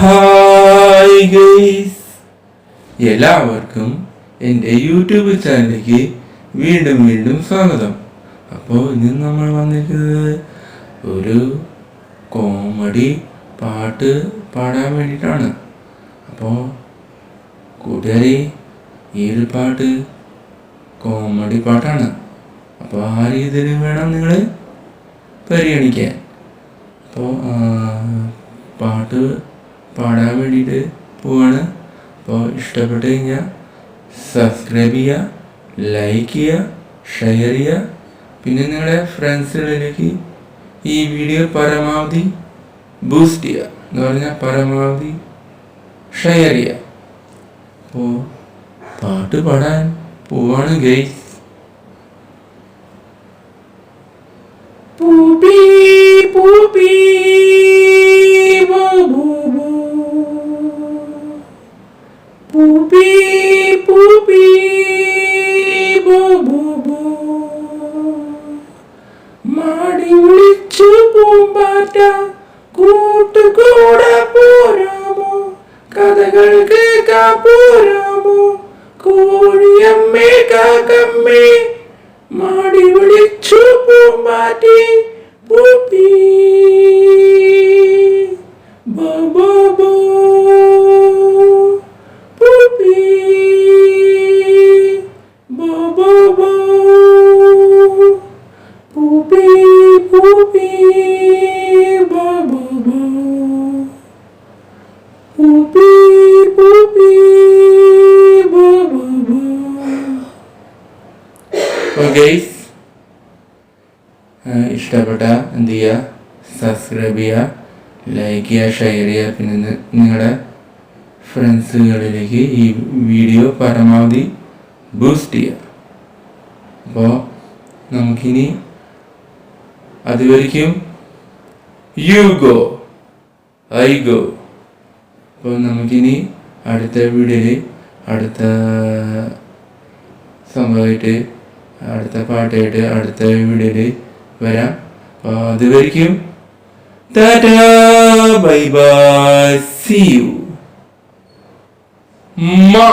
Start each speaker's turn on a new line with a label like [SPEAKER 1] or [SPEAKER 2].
[SPEAKER 1] Hi guys, എല്ലാവർക്കും എൻ്റെ YouTube ചാനലിലേക്ക് വീണ്ടും സ്വാഗതം. അപ്പോൾ ഇന്ന് നമ്മൾ വന്നിരിക്കുന്നത് ഒരു കോമഡി പാട്ട് പാടാൻ വേണ്ടിയിട്ടാണ്. അപ്പോൾ കൂട്ടുകാരെ, ഈ ഒരു പാട്ട് കോമഡി പാട്ടാണ്. അപ്പോൾ ആ രീതിയിൽ വേണം നിങ്ങൾ പരിഗണിക്കാൻ. അപ്പോൾ പാട്ട് പാടാൻ വേണ്ടിയിട്ട് പോവാണ്. അപ്പോൾ ഇഷ്ടപ്പെട്ട് കഴിഞ്ഞാൽ സബ്സ്ക്രൈബ് ചെയ്യുക, ലൈക്ക് ചെയ്യുക, ഷെയർ ചെയ്യുക. പിന്നെ നിങ്ങളുടെ ഫ്രണ്ട്സുകളിലേക്ക് ഈ വീഡിയോ പരമാവധി ബൂസ്റ്റ് ചെയ്യുക, എന്ന് പറഞ്ഞാൽ പരമാവധി ഷെയർ ചെയ്യുക. അപ്പോൾ പാട്ട് പാടാൻ പോവാണ് ഗൈസ്. പൂപ്പി പൂപ്പി പൂപ്പി പൂപ്പി മാടി വിളിച്ചു പൂമ്പാറ്റ കൂട്ടുകൂടെ പോരാമോ, കഥകൾ കേൾക്കാൻ പോരാമോ, കോഴിയമ്മേ കാക്കമ്മേ. മാടി വിളിച്ചു പൂമ്പാറ്റി പൂപ്പി ബോ പൂപ്പി ബോ പൂപ്പി പൂപ്പി ബോ പൂപ്പി പൂപ്പി ബോ. ഗൈസ്, ഇഷ്ടപ്പെട്ട എന്ത് ചെയ്യുക, സബ്സ്ക്രൈബ് ചെയ്യുക, ലൈക്ക് ചെയ്യുക, ഷെയർ ചെയ്യുക. പിന്നെ നിങ്ങളുടെ ഫ്രണ്ട്സുകളിലേക്ക് ഈ വീഡിയോ പരമാവധി ബൂസ്റ്റ് ചെയ്യുക. അപ്പോൾ നമുക്കിനി അതുവരെയ്ക്കും യു ഗോ ഐ ഗോ. അപ്പോൾ നമുക്കിനി അടുത്ത വീഡിയോയിൽ അടുത്ത സംഭവമായിട്ട്, അടുത്ത പാട്ടായിട്ട് അടുത്ത വീഡിയോയിൽ വരാം. അപ്പോൾ അതുവരെയ്ക്കും ടാറ്റാ, bye bye, see you. Ma